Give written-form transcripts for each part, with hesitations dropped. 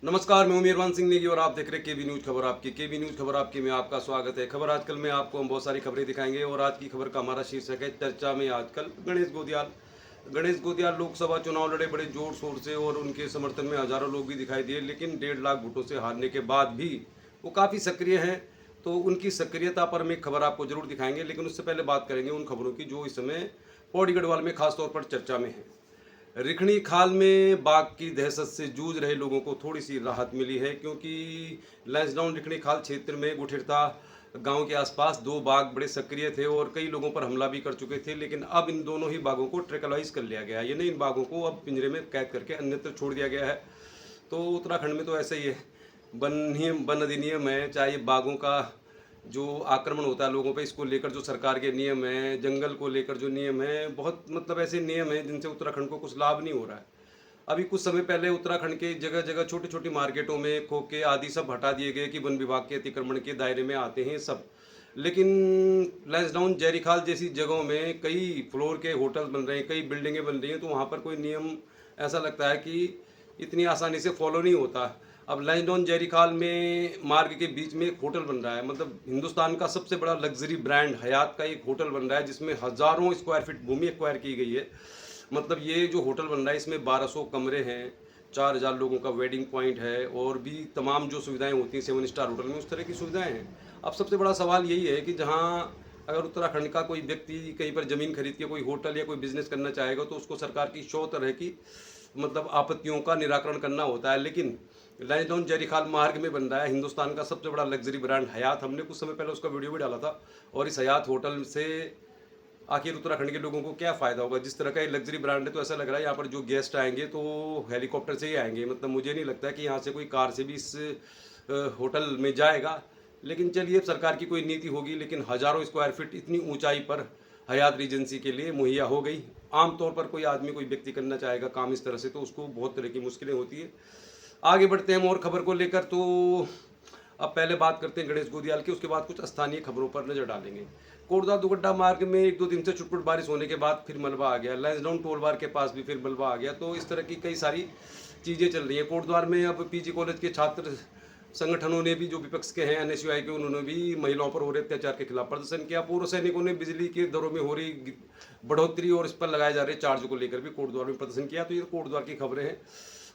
नमस्कार, मैं हूं मेहरबान सिंह नेगी और आप देख रहे हैं केबी न्यूज़ खबर आपकी। केबी न्यूज़ खबर आपकी में आपका स्वागत है। खबर आजकल में आपको हम बहुत सारी खबरें दिखाएंगे और आज की खबर का हमारा शीर्षक है चर्चा में आजकल गणेश गोदियाल। गणेश गोदियाल लोकसभा चुनाव लड़े बड़े जोर शोर से और उनके समर्थन में हजारों लोग भी दिखाई दिए, लेकिन 1.5 लाख वोटों से हारने के बाद भी वो काफ़ी सक्रिय हैं। तो उनकी सक्रियता पर हम एक खबर आपको जरूर दिखाएंगे, लेकिन उससे पहले बात करेंगे उन खबरों की जो इस समय पौड़ी गढ़वाल में खासतौर पर चर्चा में है। रिखणी खाल में बाघ की दहशत से जूझ रहे लोगों को थोड़ी सी राहत मिली है, क्योंकि लैंसडाउन रिखणी खाल क्षेत्र में गुठिरता गांव के आसपास दो बाघ बड़े सक्रिय थे और कई लोगों पर हमला भी कर चुके थे, लेकिन अब इन दोनों ही बाघों को ट्रैकलाइज कर लिया गया है। यानी इन बाघों को अब पिंजरे में कैद करके अन्यत्र छोड़ दिया गया है। तो उत्तराखंड में तो ऐसा ही है, वन अधिनियम है, चाहे बाघों का जो आक्रमण होता है लोगों पे, इसको लेकर जो सरकार के नियम हैं, जंगल को लेकर जो नियम है, बहुत मतलब ऐसे नियम हैं जिनसे उत्तराखंड को कुछ लाभ नहीं हो रहा है। अभी कुछ समय पहले उत्तराखंड के जगह जगह छोटी छोटी मार्केटों में खोखे आदि सब हटा दिए गए कि वन विभाग के अतिक्रमण के दायरे में आते हैं सब। लेकिन लैंसडाउन जयरीखाल जैसी जगहों में कई फ्लोर के होटल बन रहे हैं, कई बिल्डिंगें बन रही हैं, तो वहाँ पर कोई नियम ऐसा लगता है कि इतनी आसानी से फॉलो नहीं होता। अब लैंसडाउन जयरीखाल में मार्ग के बीच में एक होटल बन रहा है, मतलब हिंदुस्तान का सबसे बड़ा लग्जरी ब्रांड हयात का एक होटल बन रहा है, जिसमें हज़ारों स्क्वायर फीट भूमि एक्वायर की गई है। मतलब ये जो होटल बन रहा है इसमें 1200 कमरे हैं, 4000 लोगों का वेडिंग पॉइंट है और भी तमाम जो सुविधाएं होती हैं 7 स्टार होटल में, उस तरह की सुविधाएं हैं। अब सबसे बड़ा सवाल यही है कि जहां अगर उत्तराखंड का कोई व्यक्ति कहीं पर ज़मीन खरीद के कोई होटल या कोई बिजनेस करना चाहेगा तो उसको सरकार की 100 तरह की मतलब आपत्तियों का निराकरण करना होता है। लेकिन लैंसडाउन जयरीखाल मार्ग में बन रहा है हिंदुस्तान का सबसे बड़ा लग्जरी ब्रांड हयात। हमने कुछ समय पहले उसका वीडियो भी डाला था। और इस हयात होटल से आखिर उत्तराखंड के लोगों को क्या फ़ायदा होगा? जिस तरह का ये लग्जरी ब्रांड है, तो ऐसा लग रहा है यहाँ पर जो गेस्ट आएंगे तो हेलीकॉप्टर से ही आएंगे। मतलब मुझे नहीं लगता कि यहाँ से कोई कार से भी इस होटल में जाएगा। लेकिन चलिए, सरकार की कोई नीति होगी, लेकिन हज़ारों स्क्वायर फीट इतनी ऊंचाई पर हयात रीजेंसी के लिए मुहैया हो गई। आमतौर पर कोई आदमी कोई व्यक्ति करना चाहेगा काम इस तरह से तो उसको बहुत तरह की मुश्किलें होती है। आगे बढ़ते हैं हम और खबर को लेकर। तो अब पहले बात करते हैं गणेश गोदियाल की, उसके बाद कुछ स्थानीय खबरों पर नजर डालेंगे। कोटद्वार दुगड्डा मार्ग में 1-2 दिन से छुटपुट बारिश होने के बाद फिर मलबा आ गया। लैंसडाउन टोलबार के पास भी फिर मलबा आ गया। तो इस तरह की कई सारी चीज़ें चल रही हैं कोटद्वार में। अब पीजी कॉलेज के छात्र संगठनों ने भी, जो विपक्ष के हैं एनएसयूआई के, उन्होंने भी महिलाओं पर हो रहे अत्याचार के खिलाफ प्रदर्शन किया। पूर्व सैनिकों ने बिजली के दरों में हो रही बढ़ोतरी और इस पर लगाए जा रहे चार्ज को लेकर भी कोटद्वार में प्रदर्शन किया। तो ये कोटद्वार की खबरें हैं।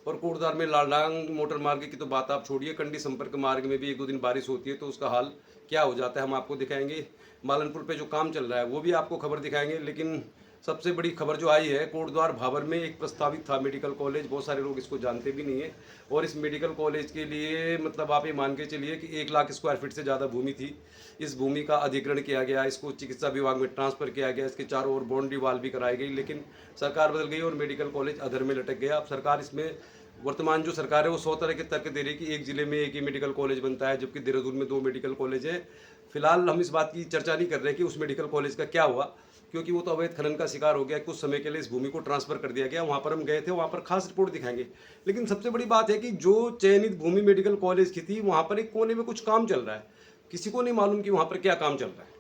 और कोटद्वार में लालडांग मोटर मार्ग की तो बात आप छोड़िए, कंडी संपर्क मार्ग में भी 1-2 दिन बारिश होती है तो उसका हाल क्या हो जाता है हम आपको दिखाएंगे। मालनपुर पे जो काम चल रहा है वो भी आपको खबर दिखाएंगे। लेकिन सबसे बड़ी खबर जो आई है, कोटद्वार भाबर में एक प्रस्तावित था मेडिकल कॉलेज, बहुत सारे लोग इसको जानते भी नहीं है। और इस मेडिकल कॉलेज के लिए मतलब आप ये मान के चलिए कि 1 लाख स्क्वायर फीट से ज़्यादा भूमि थी। इस भूमि का अधिग्रहण किया गया, इसको चिकित्सा विभाग में ट्रांसफर किया गया, इसके चारों ओर बाउंड्री वाल भी कराई गई, लेकिन सरकार बदल गई और मेडिकल कॉलेज अधर में लटक गया। अब सरकार इसमें, वर्तमान जो सरकार है वो 100 तरह के तर्क दे रही है कि एक जिले में एक ही मेडिकल कॉलेज बनता है, जबकि देहरादून में 2 मेडिकल कॉलेज है। फिलहाल हम इस बात की चर्चा नहीं कर रहे कि उस मेडिकल कॉलेज का क्या हुआ, क्योंकि वो तो अवैध खनन का शिकार हो गया। कुछ समय के लिए इस भूमि को ट्रांसफर कर दिया गया। वहाँ पर हम गए थे, वहाँ पर खास रिपोर्ट दिखाएंगे। लेकिन सबसे बड़ी बात है कि जो चयनित भूमि मेडिकल कॉलेज की थी, वहाँ पर एक कोने में कुछ काम चल रहा है। किसी को नहीं मालूम कि वहाँ पर क्या काम चल रहा है।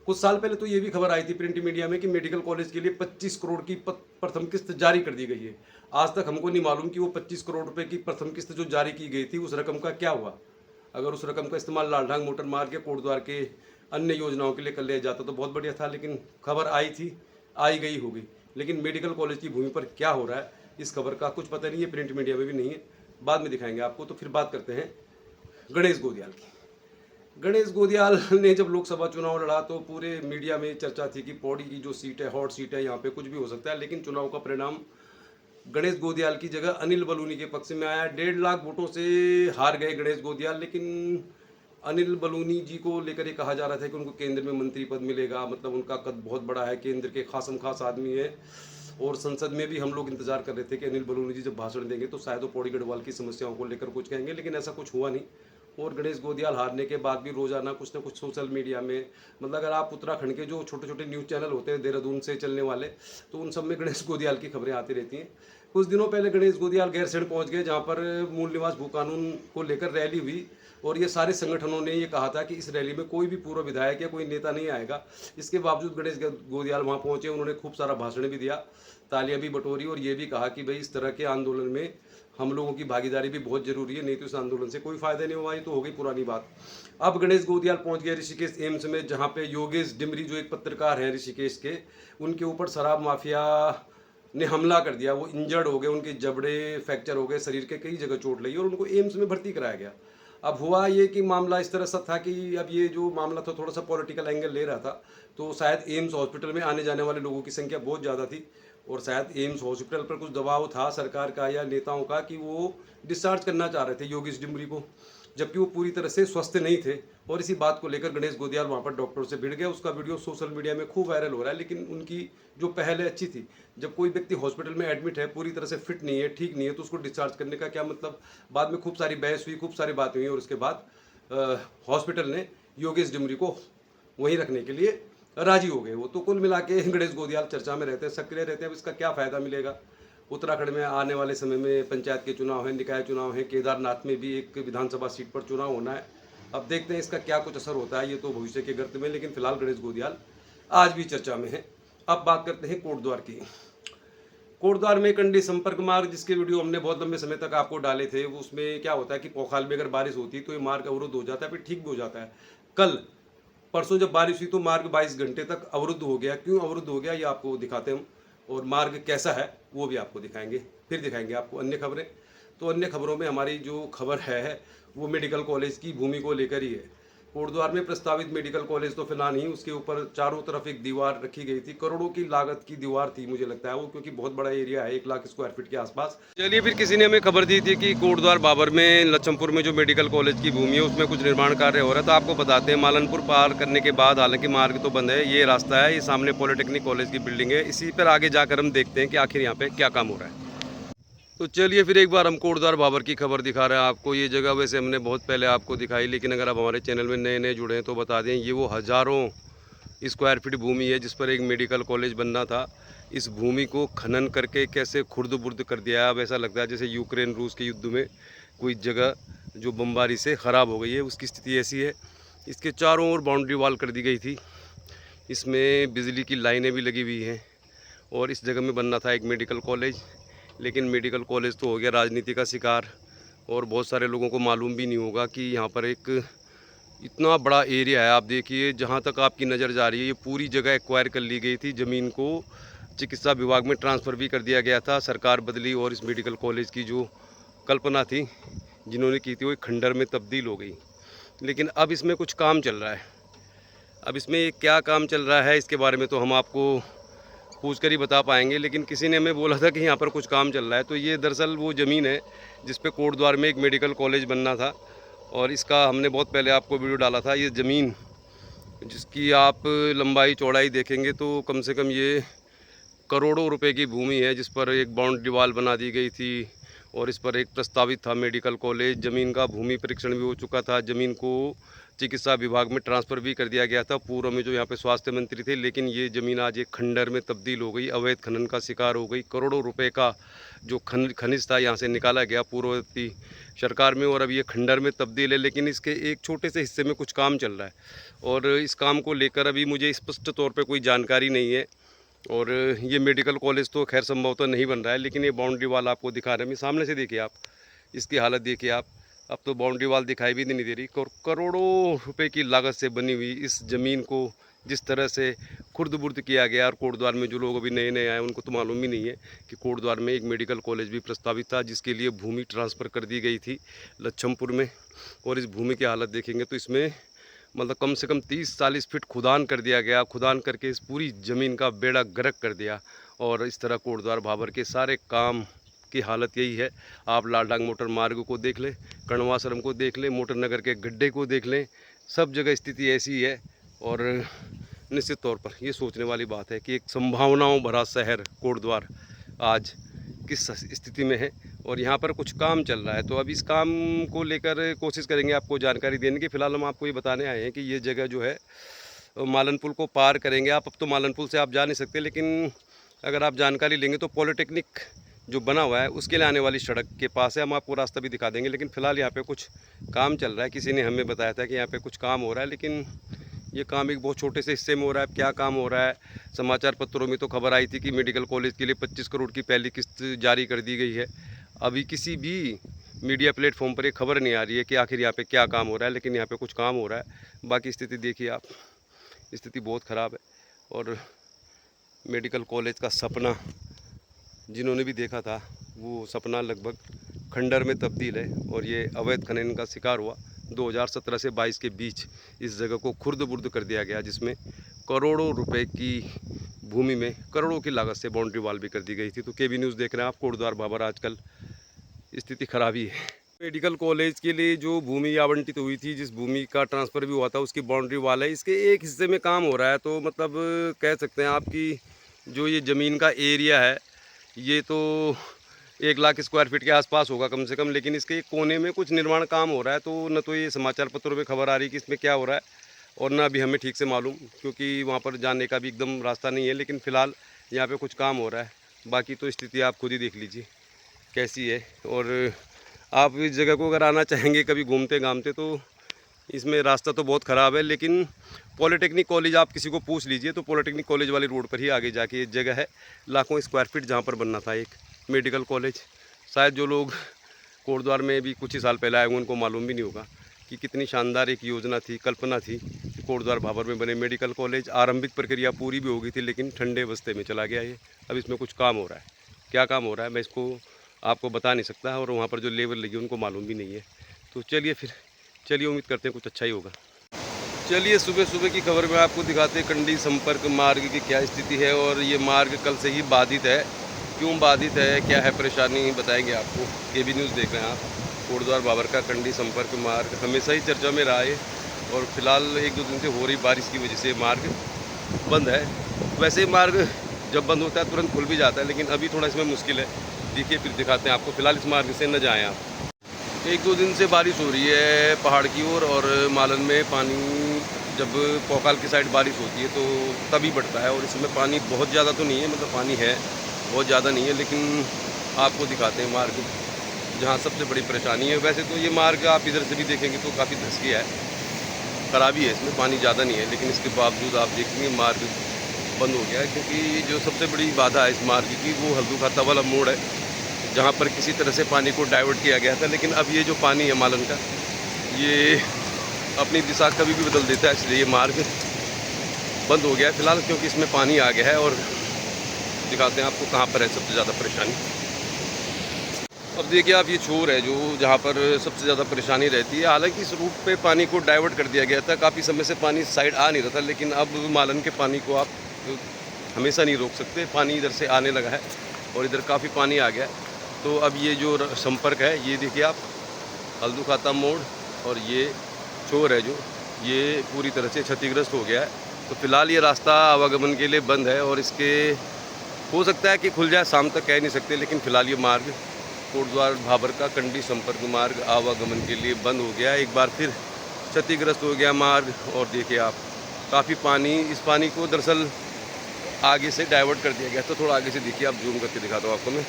कुछ साल पहले तो ये भी खबर आई थी प्रिंट मीडिया में कि मेडिकल कॉलेज के लिए 25 करोड़ की प्रथम किस्त जारी कर दी गई है। आज तक हमको नहीं मालूम कि वो 25 करोड़ रुपए की प्रथम किस्त जो जारी की गई थी, उस रकम का क्या हुआ। अगर उस रकम का इस्तेमाल लालढांग मोटर मार्ग के कोटद्वार के अन्य योजनाओं के लिए कर लिया जाता तो बहुत बढ़िया था। लेकिन खबर आई थी, आई गई होगी। लेकिन मेडिकल कॉलेज की भूमि पर क्या हो रहा है, इस खबर का कुछ पता नहीं है, प्रिंट मीडिया में भी नहीं है। बाद में दिखाएंगे आपको। तो फिर बात करते हैं गणेश गोदियाल की। गणेश गोदियाल ने जब लोकसभा चुनाव लड़ा तो पूरे मीडिया में चर्चा थी कि पौड़ी की जो सीट है, हॉट सीट है, यहाँ पे कुछ भी हो सकता है। लेकिन चुनाव का परिणाम गणेश गोदियाल की जगह अनिल बलूनी के पक्ष में आया। 1.5 लाख वोटों से हार गए गणेश गोदियाल। लेकिन अनिल बलूनी जी को लेकर ये कहा जा रहा था कि उनको केंद्र में मंत्री पद मिलेगा, मतलब उनका कद बहुत बड़ा है, केंद्र के खासम खास आदमी है। और संसद में भी हम लोग इंतजार कर रहे थे कि अनिल बलूनी जी जब भाषण देंगे तो शायद वो पौड़ी गढ़वाल की समस्याओं को लेकर कुछ कहेंगे, लेकिन ऐसा कुछ हुआ नहीं। और गणेश गोदियाल हारने के बाद भी रोजाना कुछ ना कुछ सोशल मीडिया में, मतलब अगर आप उत्तराखंड के जो छोटे छोटे न्यूज़ चैनल होते हैं देहरादून से चलने वाले, तो उन सब में गणेश गोदियाल की खबरें आती रहती हैं। कुछ दिनों पहले गणेश गोदियाल गैरसैंण पहुंच गए, जहां पर मूल निवास भू कानून को लेकर रैली हुई। और ये सारे संगठनों ने ये कहा था कि इस रैली में कोई भी पूर्व विधायक या कोई नेता नहीं आएगा। इसके बावजूद गणेश गोदियाल वहाँ पहुंचे, उन्होंने खूब सारा भाषण भी दिया। तालियां भी बटोरी और ये भी कहा कि भाई इस तरह के आंदोलन में हम लोगों की भागीदारी भी बहुत जरूरी है, नहीं तो इस आंदोलन से कोई फायदा नहीं हुआ। ये तो हो गई पुरानी बात। अब गणेश गोदियाल पहुंच गए ऋषिकेश एम्स में, जहां पे योगेश डिमरी जो एक पत्रकार हैं ऋषिकेश के, उनके ऊपर शराब माफिया ने हमला कर दिया। वो इंजर्ड हो गए, उनके जबड़े फ्रैक्चर हो गए, शरीर के कई जगह चोट लगी और उनको एम्स में भर्ती कराया गया। अब हुआ ये कि मामला इस तरह से था कि अब ये जो मामला था थोड़ा सा पॉलिटिकल एंगल ले रहा था, तो शायद एम्स हॉस्पिटल में आने जाने वाले लोगों की संख्या बहुत ज़्यादा थी और शायद एम्स हॉस्पिटल पर कुछ दबाव था सरकार का या नेताओं का कि वो डिस्चार्ज करना चाह रहे थे योगेश डिमरी को, जबकि वो पूरी तरह से स्वस्थ नहीं थे। और इसी बात को लेकर गणेश गोदियाल वहाँ पर डॉक्टर से भिड़ गया। उसका वीडियो सोशल मीडिया में खूब वायरल हो रहा है। लेकिन उनकी जो पहल है अच्छी थी। जब कोई व्यक्ति हॉस्पिटल में एडमिट है, पूरी तरह से फिट नहीं है, ठीक नहीं है, तो उसको डिस्चार्ज करने का क्या मतलब। बाद में खूब सारी बहस हुई, खूब सारी बातें हुई और उसके बाद हॉस्पिटल ने योगेश डिमरी को वहीं रखने के लिए राजी हो गए। वो तो कुल मिला के गणेश गोदियाल चर्चा में रहते हैं, सक्रिय रहते हैं। अब इसका क्या फ़ायदा मिलेगा। उत्तराखंड में आने वाले समय में पंचायत के चुनाव हैं, निकाय चुनाव हैं, केदारनाथ में भी एक विधानसभा सीट पर चुनाव होना है। अब देखते हैं इसका क्या कुछ असर होता है, ये तो भविष्य के गर्त में। लेकिन फिलहाल गणेश गोदियाल आज भी चर्चा में है। अब बात करते हैं कोटद्वार की। कोटद्वार में कंडी संपर्क मार्ग, जिसके वीडियो हमने बहुत लंबे समय तक आपको डाले थे, वो उसमें क्या होता है कि पोखाल में अगर बारिश होती है तो ये मार्ग अवरुद्ध हो जाता है, फिर ठीक भी हो जाता है। कल परसों जब बारिश हुई तो मार्ग 22 घंटे तक अवरुद्ध हो गया। क्यों अवरुद्ध हो गया ये आपको दिखाते हैं हम, और मार्ग कैसा है वो भी आपको दिखाएंगे। फिर दिखाएंगे आपको अन्य खबरें। तो अन्य खबरों में हमारी जो खबर है वो मेडिकल कॉलेज की भूमि को लेकर ही है। कोटद्वार में प्रस्तावित मेडिकल कॉलेज तो फिलहाल नहीं, उसके ऊपर चारों तरफ एक दीवार रखी गई थी। करोड़ों की लागत की दीवार थी मुझे लगता है वो, क्योंकि बहुत बड़ा एरिया है, 1 लाख स्क्वायर फीट के आसपास। चलिए, फिर किसी ने हमें खबर दी थी कि कोटद्वार बाबर में लच्छमपुर में जो मेडिकल कॉलेज की भूमि है उसमें कुछ निर्माण कार्य हो रहा है। तो आपको बताते हैं, मालनपुर पार करने के बाद, हालांकि मार्ग तो बंद है, ये रास्ता है, ये सामने पॉलिटेक्निक कॉलेज की बिल्डिंग है। इसी पर आगे जाकर हम देखते हैं कि आखिर यहाँ पे क्या काम हो रहा है। तो चलिए फिर एक बार हम कोटद्वार बाबर की खबर दिखा रहे हैं आपको। ये जगह वैसे हमने बहुत पहले आपको दिखाई, लेकिन अगर आप हमारे चैनल में नए नए जुड़े हैं तो बता दें, ये वो हज़ारों स्क्वायर फीट भूमि है जिस पर एक मेडिकल कॉलेज बनना था। इस भूमि को खनन करके कैसे खुर्द बुर्द कर दिया है। अब ऐसा लगता है जैसे यूक्रेन रूस के युद्ध में कोई जगह जो बमबारी से ख़राब हो गई है, उसकी स्थिति ऐसी है। इसके चारों ओर बाउंड्री वॉल कर दी गई थी, इसमें बिजली की लाइनें भी लगी हुई हैं और इस जगह में बनना था एक मेडिकल कॉलेज। लेकिन मेडिकल कॉलेज तो हो गया राजनीति का शिकार और बहुत सारे लोगों को मालूम भी नहीं होगा कि यहाँ पर एक इतना बड़ा एरिया है। आप देखिए, जहाँ तक आपकी नज़र जा रही है, ये पूरी जगह एक्वायर कर ली गई थी। ज़मीन को चिकित्सा विभाग में ट्रांसफ़र भी कर दिया गया था, सरकार बदली और इस मेडिकल कॉलेज की जो कल्पना थी जिन्होंने की थी वो एक खंडर में तब्दील हो गई। लेकिन अब इसमें कुछ काम चल रहा है। अब इसमें क्या काम चल रहा है इसके बारे में तो हम आपको पूछ कर ही बता पाएंगे। लेकिन किसी ने हमें बोला था कि यहाँ पर कुछ काम चल रहा है। तो ये दरअसल वो ज़मीन है जिस पे कोटद्वार में एक मेडिकल कॉलेज बनना था और इसका हमने बहुत पहले आपको वीडियो डाला था। ये ज़मीन जिसकी आप लंबाई चौड़ाई देखेंगे तो कम से कम ये करोड़ों रुपए की भूमि है, जिस पर एक बाउंड्री वॉल बना दी गई थी और इस पर एक प्रस्तावित था मेडिकल कॉलेज। ज़मीन का भूमि परीक्षण भी हो चुका था, ज़मीन को चिकित्सा विभाग में ट्रांसफ़र भी कर दिया गया था पूर्व में जो यहाँ पे स्वास्थ्य मंत्री थे। लेकिन ये ज़मीन आज एक खंडर में तब्दील हो गई, अवैध खनन का शिकार हो गई। करोड़ों रुपए का जो खनिज था यहाँ से निकाला गया पूर्ववर्ती सरकार में और अब ये खंडर में तब्दील है। लेकिन इसके एक छोटे से हिस्से में कुछ काम चल रहा है और इस काम को लेकर अभी मुझे स्पष्ट तौर पर कोई जानकारी नहीं है। और ये मेडिकल कॉलेज तो खैर संभवतः नहीं बन रहा है, लेकिन ये बाउंड्री वाल आपको दिखा रहे हैं। मैं सामने से देखिए आप इसकी हालत देखिए आप। अब तो बाउंड्री वाल दिखाई भी नहीं दे रही। करोड़ों रुपए की लागत से बनी हुई इस ज़मीन को जिस तरह से खुर्द बुर्द किया गया। और कोटद्वार में जो लोग अभी नए नए आए उनको तो मालूम ही नहीं है कि कोटद्वार में एक मेडिकल कॉलेज भी प्रस्तावित था, जिसके लिए भूमि ट्रांसफ़र कर दी गई थी लच्छमपुर में। और इस भूमि की हालत देखेंगे तो इसमें मतलब कम से कम 30-40 फीट खुदान कर दिया गया। खुदान करके इस पूरी ज़मीन का बेड़ा गर्क कर दिया। और इस तरह कोटद्वार बाबर के सारे काम की हालत यही है। आप लालडांग मोटर मार्ग को देख लें, कण्वाश्रम को देख लें, मोटर नगर के गड्ढे को देख लें, सब जगह स्थिति ऐसी है। और निश्चित तौर पर ये सोचने वाली बात है कि एक संभावनाओं भरा शहर कोटद्वार आज किस स्थिति में है और यहाँ पर कुछ काम चल रहा है। तो अब इस काम को लेकर कोशिश करेंगे आपको जानकारी देने की। फ़िलहाल हम आपको ये बताने आए हैं कि ये जगह जो है मालनपुल को पार करेंगे आप। अब तो मालनपुल से आप जा नहीं सकते, लेकिन अगर आप जानकारी लेंगे तो पॉलिटेक्निक जो बना हुआ है उसके लिए आने वाली सड़क के पास है। हम आपको रास्ता भी दिखा देंगे। लेकिन फ़िलहाल यहाँ पे कुछ काम चल रहा है। किसी ने हमें बताया था कि यहाँ पे कुछ काम हो रहा है, लेकिन ये काम एक बहुत छोटे से हिस्से में हो रहा है। अब क्या काम हो रहा है, समाचार पत्रों में तो खबर आई थी कि मेडिकल कॉलेज के लिए 25 करोड़ की पहली किस्त जारी कर दी गई है। अभी किसी भी मीडिया प्लेटफॉर्म पर ये खबर नहीं आ रही है कि आखिर यहाँ पे क्या काम हो रहा है, लेकिन यहाँ पे कुछ काम हो रहा है। बाकी स्थिति देखिए आप, स्थिति बहुत ख़राब है। और मेडिकल कॉलेज का सपना जिन्होंने भी देखा था, वो सपना लगभग खंडर में तब्दील है। और ये अवैध खनन का शिकार हुआ। 2017 से 22 के बीच इस जगह को खुर्द-बुर्द कर दिया गया, जिसमें करोड़ों रुपए की भूमि में करोड़ों की लागत से बाउंड्री वॉल भी कर दी गई थी। तो केबी न्यूज़ देख रहे हैं आप, कोटद्वार भाबर आजकल स्थिति खराब ही है। मेडिकल कॉलेज के लिए जो भूमि आवंटित हुई थी, जिस भूमि का ट्रांसफ़र भी हुआ था, उसकी बाउंड्री वॉल है। इसके एक हिस्से में काम हो रहा है। तो मतलब कह सकते हैं आप कि जो ये ज़मीन का एरिया है, ये तो 1 लाख स्क्वायर फीट के आसपास होगा कम से कम, लेकिन इसके एक कोने में कुछ निर्माण काम हो रहा है। तो न तो ये समाचार पत्रों में खबर आ रही कि इसमें क्या हो रहा है, और ना अभी हमें ठीक से मालूम, क्योंकि वहाँ पर जाने का भी एकदम रास्ता नहीं है। लेकिन फ़िलहाल यहाँ पे कुछ काम हो रहा है। बाकी तो स्थिति आप खुद ही देख लीजिए कैसी है। और आप इस जगह को अगर आना चाहेंगे कभी घूमते घामते, तो इसमें रास्ता तो बहुत ख़राब है। लेकिन पॉलिटेक्निक कॉलेज आप किसी को पूछ लीजिए तो पॉलिटेक्निक कॉलेज वाले रोड पर ही आगे जाके एक जगह है, लाखों स्क्वायर फीट, जहाँ पर बनना था एक मेडिकल कॉलेज। शायद जो लोग कोटद्वार में भी कुछ ही साल पहले आए होंगे, उनको मालूम भी नहीं होगा कि कितनी शानदार एक योजना थी, कल्पना थी कि कोटद्वार भाबर में बने मेडिकल कॉलेज। आरंभिक प्रक्रिया पूरी भी हो गई थी, लेकिन ठंडे बस्ते में चला गया ये। अब इसमें कुछ काम हो रहा है। क्या काम हो रहा है मैं इसको आपको बता नहीं सकता, और वहाँ पर जो लेबर लगी उनको मालूम भी नहीं है। तो चलिए उम्मीद करते हैं कुछ अच्छा ही होगा। चलिए सुबह सुबह की खबर में आपको दिखाते हैं कंडी संपर्क मार्ग की क्या स्थिति है। और ये मार्ग कल से ही बाधित है। क्यों बाधित है, क्या है परेशानी, बताएंगे आपको। केबी न्यूज़ देख रहे हैं आप। कोटद्वार भाबर का कंडी संपर्क मार्ग हमेशा ही चर्चा में रहा है, और फिलहाल 1-2 दिन से हो रही बारिश की वजह से मार्ग बंद है। वैसे ही मार्ग जब बंद होता है तुरंत खुल भी जाता है, लेकिन अभी थोड़ा इसमें मुश्किल है। देखिए फिर दिखाते हैं आपको। फिलहाल इस मार्ग से न जाएँ आप। 1-2 दिन से बारिश हो रही है पहाड़ की ओर, और मालन में पानी जब पोकाल की साइड बारिश होती है तो तभी बढ़ता है। और इसमें पानी बहुत ज़्यादा तो नहीं है, मतलब पानी है, बहुत ज़्यादा नहीं है। लेकिन आपको दिखाते हैं मार्ग जहाँ सबसे बड़ी परेशानी है। वैसे तो ये मार्ग आप इधर से भी देखेंगे तो काफ़ी धंस गया है, खराबी है, इसमें पानी ज़्यादा नहीं है। लेकिन इसके बावजूद आप देखेंगे मार्ग बंद हो गया है, क्योंकि जो सबसे बड़ी बाधा है इस मार्ग की, वो हल्दू खाता वाला मोड़ है, जहाँ पर किसी तरह से पानी को डाइवर्ट किया गया था। लेकिन अब ये जो पानी है मालन का, ये अपनी दिशा कभी भी बदल देता है, इसलिए ये मार्ग बंद हो गया है फिलहाल, क्योंकि इसमें पानी आ गया है। और दिखाते हैं आपको कहाँ पर है सबसे ज़्यादा परेशानी। अब देखिए आप, ये छोर है जो जहाँ पर सबसे ज़्यादा परेशानी रहती है। हालांकि इस रूट पे पानी को डाइवर्ट कर दिया गया था, काफ़ी समय से पानी साइड आ नहीं रहा था, लेकिन अब मालन के पानी को आप हमेशा नहीं रोक सकते। पानी इधर से आने लगा है और इधर काफ़ी पानी आ गया है। तो अब ये जो संपर्क है, ये देखिए आप, हल्दू खाता मोड़, और ये छोर है जो, ये पूरी तरह से क्षतिग्रस्त हो गया है। तो फिलहाल ये रास्ता आवागमन के लिए बंद है, और इसके हो सकता है कि खुल जाए, शाम तक कह नहीं सकते। लेकिन फ़िलहाल ये मार्ग कोटद्वार भाबर का कंडी संपर्क मार्ग आवागमन के लिए बंद हो गया है। एक बार फिर क्षतिग्रस्त हो गया मार्ग। और देखिए आप, काफ़ी पानी, इस पानी को दरअसल आगे से डाइवर्ट कर दिया गया। तो थोड़ा आगे से देखिए आप, जूम करके दिखाता हूँ आपको मैं।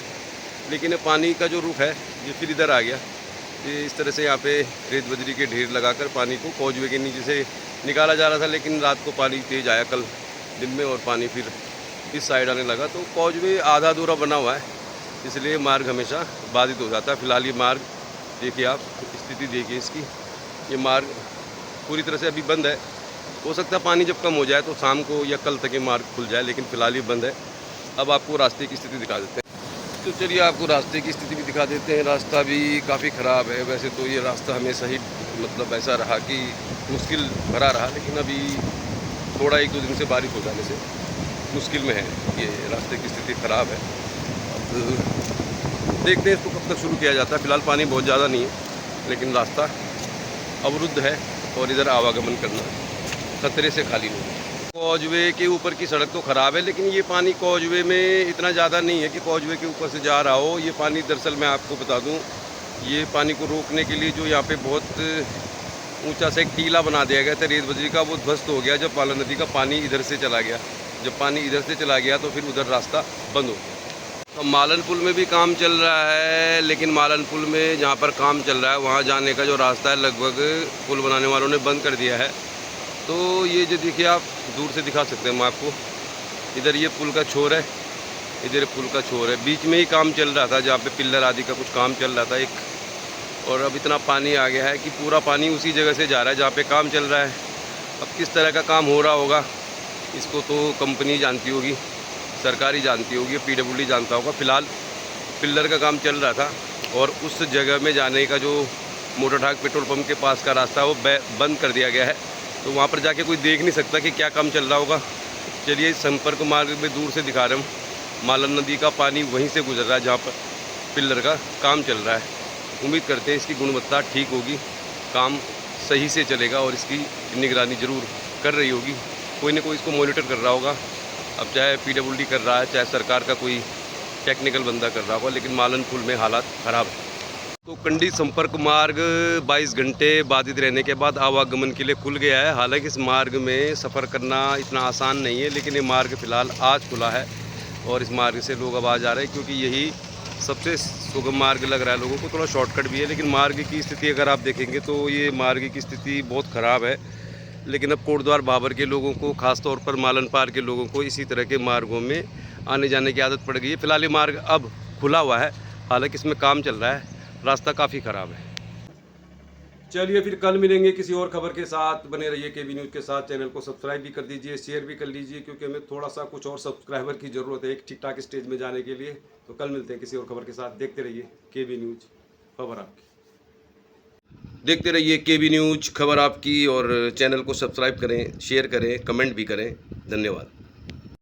लेकिन पानी का जो रुख है ये फिर इधर आ गया। ये इस तरह से यहाँ पे रेत बजरी के ढेर लगाकर पानी को कॉजवे के नीचे से निकाला जा रहा था। लेकिन रात को पानी तेज़ आया कल दिन में, और पानी फिर इस साइड आने लगा। तो कॉजवे आधा अधूरा बना हुआ है, इसलिए मार्ग हमेशा बाधित हो जाता है। फिलहाल ये मार्ग देखिए आप, स्थिति देखिए इसकी। ये मार्ग पूरी तरह से अभी बंद है। हो सकता है पानी जब कम हो जाए तो शाम को या कल तक ये मार्ग खुल जाए, लेकिन फ़िलहाल ये बंद है। अब आपको रास्ते की स्थिति दिखा देते हैं। तो चलिए आपको रास्ते की स्थिति भी दिखा देते हैं। रास्ता भी काफ़ी ख़राब है। वैसे तो ये रास्ता हमेशा ही मतलब ऐसा रहा कि मुश्किल भरा रहा, लेकिन अभी थोड़ा 1-2 दिन से बारिश हो जाने से मुश्किल में है। ये रास्ते की स्थिति ख़राब है। अब देखते हैं इसको कब तक शुरू किया जाता है। फ़िलहाल पानी बहुत ज़्यादा नहीं है, लेकिन रास्ता अवरुद्ध है, और इधर आवागमन करना खतरे से खाली नहीं है। कॉजवे के ऊपर की सड़क तो ख़राब है, लेकिन ये पानी कॉजवे में इतना ज़्यादा नहीं है कि कॉजवे के ऊपर से जा रहा हो। ये पानी दरअसल मैं आपको बता दूं, ये पानी को रोकने के लिए जो यहाँ पे बहुत ऊंचा सा एक टीला बना दिया गया था रेत बजरी का, वो ध्वस्त हो गया जब पालन नदी का पानी इधर से चला गया। जब पानी इधर से चला गया तो फिर उधर रास्ता बंद हो गया। तो मालन पुल में भी काम चल रहा है, लेकिन मालन पुल में जहाँ पर काम चल रहा है वहाँ जाने का जो रास्ता है लगभग पुल बनाने वालों ने बंद कर दिया है। तो ये जो देखिए आप दूर से दिखा सकते हैं हम आपको, इधर ये पुल का छोर है, इधर पुल का छोर है, बीच में ही काम चल रहा था जहाँ पे पिल्लर आदि का कुछ काम चल रहा था एक, और अब इतना पानी आ गया है कि पूरा पानी उसी जगह से जा रहा है जहाँ पे काम चल रहा है। अब किस तरह का काम हो रहा होगा इसको तो कंपनी जानती होगी, सरकारी जानती होगी, PWD जानता होगा। फ़िलहाल पिल्लर का काम चल रहा था और उस जगह में जाने का जो मोटर ठाक पेट्रोल पंप के पास का रास्ता है वो बंद कर दिया गया है, तो वहाँ पर जाके कोई देख नहीं सकता कि क्या काम चल रहा होगा। चलिए संपर्क मार्ग में दूर से दिखा रहे हम, मालन नदी का पानी वहीं से गुजर रहा है जहाँ पर पिल्लर का काम चल रहा है। उम्मीद करते हैं इसकी गुणवत्ता ठीक होगी, काम सही से चलेगा और इसकी निगरानी ज़रूर कर रही होगी, कोई ना कोई इसको मॉनिटर कर रहा होगा। अब चाहे PWD कर रहा है, चाहे सरकार का कोई टेक्निकल बंदा कर रहा होगा, लेकिन मालन पुल में हालात ख़राब है। तो कंडी संपर्क मार्ग 22 घंटे बाधित रहने के बाद आवागमन के लिए खुल गया है। हालांकि इस मार्ग में सफ़र करना इतना आसान नहीं है, लेकिन ये मार्ग फ़िलहाल आज खुला है और इस मार्ग से लोग अब आ जा रहे हैं, क्योंकि यही सबसे सुगम मार्ग लग रहा है लोगों को। थोड़ा शॉर्टकट भी है, लेकिन मार्ग की स्थिति अगर आप देखेंगे तो ये मार्ग की स्थिति बहुत ख़राब है। लेकिन अब कोटद्वार बाबर के लोगों को, ख़ास तौर पर मालन पार के लोगों को इसी तरह के मार्गों में आने जाने की आदत पड़ गई है। फ़िलहाल ये मार्ग अब खुला हुआ है, हालांकि इसमें काम चल रहा है, रास्ता काफ़ी ख़राब है। चलिए फिर कल मिलेंगे किसी और खबर के साथ। बने रहिए KB न्यूज़ के साथ। चैनल को सब्सक्राइब भी कर दीजिए, शेयर भी कर लीजिए, क्योंकि हमें थोड़ा सा कुछ और सब्सक्राइबर की ज़रूरत है एक ठीक ठाक स्टेज में जाने के लिए। तो कल मिलते हैं किसी और खबर के साथ। देखते रहिए KB न्यूज़, खबर आपकी। देखते रहिए KB न्यूज़, खबर आपकी, और चैनल को सब्सक्राइब करें, शेयर करें, कमेंट भी करें। धन्यवाद।